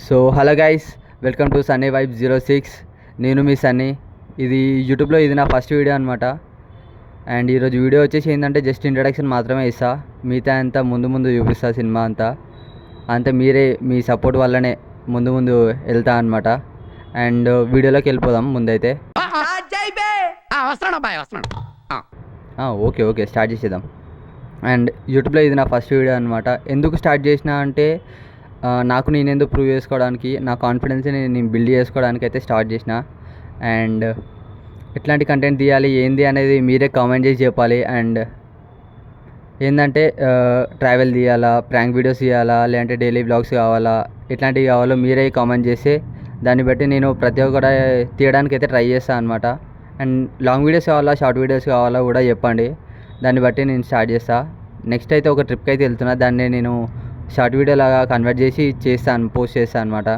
So hello guys, welcome to Sunny vibe 06. నేను మీ సన్నీ. ఇది యూట్యూబ్లో ఇది నా ఫస్ట్ వీడియో అనమాట. అండ్ ఈరోజు వీడియో వచ్చేసి ఏంటంటే జస్ట్ ఇంట్రడక్షన్ మాత్రమే ఇస్తా. మిగతా అంతా ముందు చూపిస్తా. సినిమా అంతా మీరే మీ సపోర్ట్ వల్లనే ముందు వెళ్తా అనమాట. అండ్ వీడియోలోకి వెళ్ళిపోదాం ముందైతే. ఓకే స్టార్ట్ చేసేద్దాం. అండ్ యూట్యూబ్లో ఇది నా ఫస్ట్ వీడియో అనమాట. ఎందుకు స్టార్ట్ చేసినా అంటే నాకు నేను ఎందుకు ప్రూవ్ చేసుకోవడానికి, నా కాన్ఫిడెన్స్ని నేను బిల్డ్ చేసుకోవడానికి అయితే స్టార్ట్ చేసిన. అండ్ ఎట్లాంటి కంటెంట్ తీయాలి ఏంది అనేది మీరే కామెంట్ చేసి చెప్పాలి. అండ్ ఏంటంటే ట్రావెల్ తీయాలా, ప్రాంక్ వీడియోస్ తీయాలా, లేదంటే డైలీ బ్లాగ్స్ కావాలా, ఎట్లాంటివి కావాలో మీరే కామెంట్ చేస్తే దాన్ని బట్టి నేను ప్రతి ఒక్కటి తీయడానికి అయితే ట్రై చేస్తాను అనమాట. అండ్ లాంగ్ వీడియోస్ కావాలా, షార్ట్ వీడియోస్ కావాలా కూడా చెప్పండి. దాన్ని బట్టి నేను స్టార్ట్ చేస్తాను. నెక్స్ట్ అయితే ఒక ట్రిప్కి అయితే వెళ్తున్నా. దాన్ని నేను షార్ట్ వీడియో లాగా కన్వర్ట్ చేసి పోస్ట్ చేస్తాను అనమాట.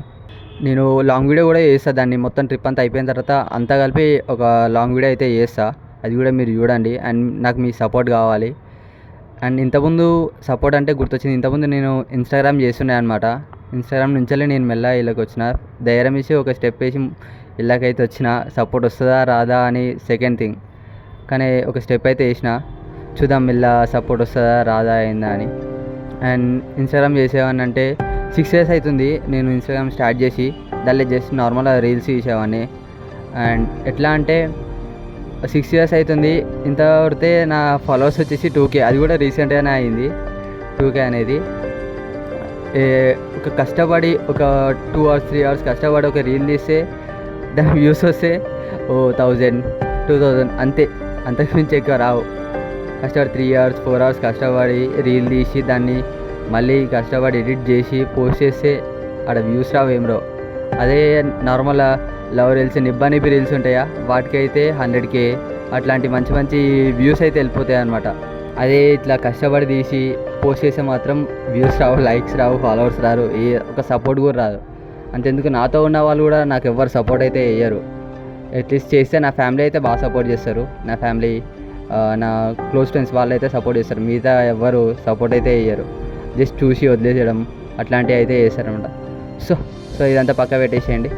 నేను లాంగ్ వీడియో కూడా చేస్తాను. దాన్ని మొత్తం ట్రిప్ అంతా అయిపోయిన తర్వాత అంతా కలిపి ఒక లాంగ్ వీడియో అయితే చేస్తాను. అది కూడా మీరు చూడండి. అండ్ నాకు మీ సపోర్ట్ కావాలి. అండ్ ఇంతకుముందు సపోర్ట్ అంటే గుర్తొచ్చింది, ఇంతకుముందు నేను ఇన్స్టాగ్రామ్ చేస్తున్నాను అనమాట. ఇన్స్టాగ్రామ్ నుంచే నేను మెల్ల ఇళ్ళకి వచ్చిన. ధైర్యం వేసి ఒక స్టెప్ వేసి ఇళ్ళకైతే వచ్చిన. సపోర్ట్ వస్తుందా రాదా అని సెకండ్ థింగ్, కానీ ఒక స్టెప్ అయితే వేసిన. చూద్దాం మెల్ల సపోర్ట్ వస్తుందా రాదా అయిందా అని. అండ్ ఇన్స్టాగ్రామ్ చేసేవాడిని అంటే 6 years అవుతుంది నేను ఇన్స్టాగ్రామ్ స్టార్ట్ చేసి. దానిలో జస్ట్ నార్మల్గా రీల్స్ చేసేవాడిని. అండ్ ఎట్లా అంటే 6 years అవుతుంది. ఇంత పడితే నా ఫాలోవర్స్ వచ్చేసి 2K. అది కూడా రీసెంట్గానే అయింది 2K అనేది. ఒక కష్టపడి ఒక 2 hours 3 hours కష్టపడి ఒక రీల్ తీస్తే దాని వ్యూస్ వస్తే 1000 2000 అంతే, అంతకుమించి ఎక్కువ రావు. కష్టపడి 3 hours 4 hours కష్టపడి రీల్ తీసి దాన్ని మళ్ళీ కష్టపడి ఎడిట్ చేసి పోస్ట్ చేస్తే ఆడ వ్యూస్ రావు, ఏం రావు. అదే నార్మల్ లవ్ రీల్స్, నిబ్బా రీల్స్ ఉంటాయా, వాటికైతే 100K అట్లాంటి మంచి మంచి వ్యూస్ అయితే వెళ్ళిపోతాయి అనమాట. అదే ఇట్లా కష్టపడి తీసి పోస్ట్ చేస్తే మాత్రం వ్యూస్ రావు, లైక్స్ రావు, ఫాలోవర్స్ రారు, ఒక సపోర్ట్ కూడా రాదు. అంతెందుకు నాతో ఉన్న వాళ్ళు కూడా నాకు ఎవ్వరు సపోర్ట్ అయితే వేయరు. అట్లీస్ట్ చేస్తే నా ఫ్యామిలీ అయితే బాగా సపోర్ట్ చేస్తారు. నా ఫ్యామిలీ, నా క్లోజ్ ఫ్రెండ్స్ వాళ్ళు అయితే సపోర్ట్ చేస్తారు. మిగతా ఎవ్వరు సపోర్ట్ అయితే వేయరు. జస్ట్ చూసి వదిలేసేయడం అట్లాంటివి అయితే చేస్తారనమాట. సో ఇదంతా పక్క పెట్టేసేయండి,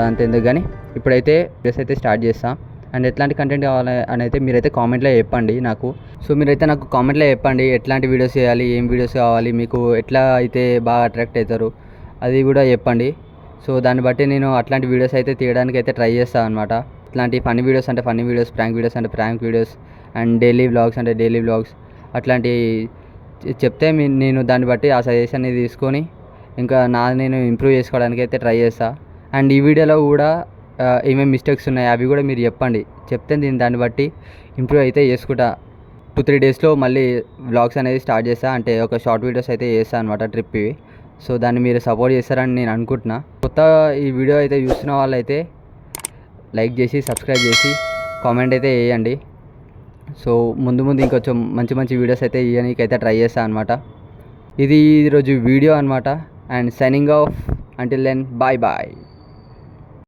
అంతెందుకు. కానీ ఇప్పుడైతే వీడియోస్ అయితే స్టార్ట్ చేస్తాం. అండ్ ఎట్లాంటి కంటెంట్ కావాలి అని అయితే మీరైతే కామెంట్లో చెప్పండి నాకు. సో మీరైతే నాకు కామెంట్లో చెప్పండి ఎట్లాంటి వీడియోస్ చేయాలి, ఏం వీడియోస్ కావాలి, మీకు ఎట్లా అయితే బాగా అట్రాక్ట్ అవుతారు అది కూడా చెప్పండి. సో దాన్ని బట్టి నేను అట్లాంటి వీడియోస్ అయితే తీయడానికి అయితే ట్రై చేస్తాను అనమాట. ఇట్లాంటి ఫన్నీ వీడియోస్ అంటే ఫన్నీ వీడియోస్, ప్రాంక్ వీడియోస్ అంటే prank videos, and daily vlogs అంటే డైలీ వ్లాగ్స్ అట్లాంటి చెప్తే నేను దాన్ని బట్టి ఆ సజెషన్ని తీసుకొని ఇంకా నేను ఇంప్రూవ్ చేసుకోవడానికి అయితే ట్రై చేస్తాను. అండ్ ఈ వీడియోలో కూడా ఏమేమి మిస్టేక్స్ ఉన్నాయి అవి కూడా మీరు చెప్తే నేను దాన్ని బట్టి ఇంప్రూవ్ అయితే చేసుకుంటా. 2-3 daysలో మళ్ళీ వ్లాగ్స్ అనేది స్టార్ట్ చేస్తాను. అంటే ఒక షార్ట్ వీడియోస్ అయితే చేస్తాను అనమాట, ట్రిప్ ఇవి. సో దాన్ని మీరు సపోర్ట్ చేస్తారని నేను అనుకుంటున్నా. కొత్త ఈ వీడియో అయితే చూస్తున్న వాళ్ళైతే లైక్ చేసి సబ్స్క్రైబ్ చేసి కామెంట్ అయితే వేయండి. సో ముందు ఇంకొంచెం మంచి వీడియోస్ అయితే ఇవ్వడానికైతే ట్రై చేస్తాను అనమాట. ఇది ఈరోజు వీడియో అనమాట. And signing off, until then bye.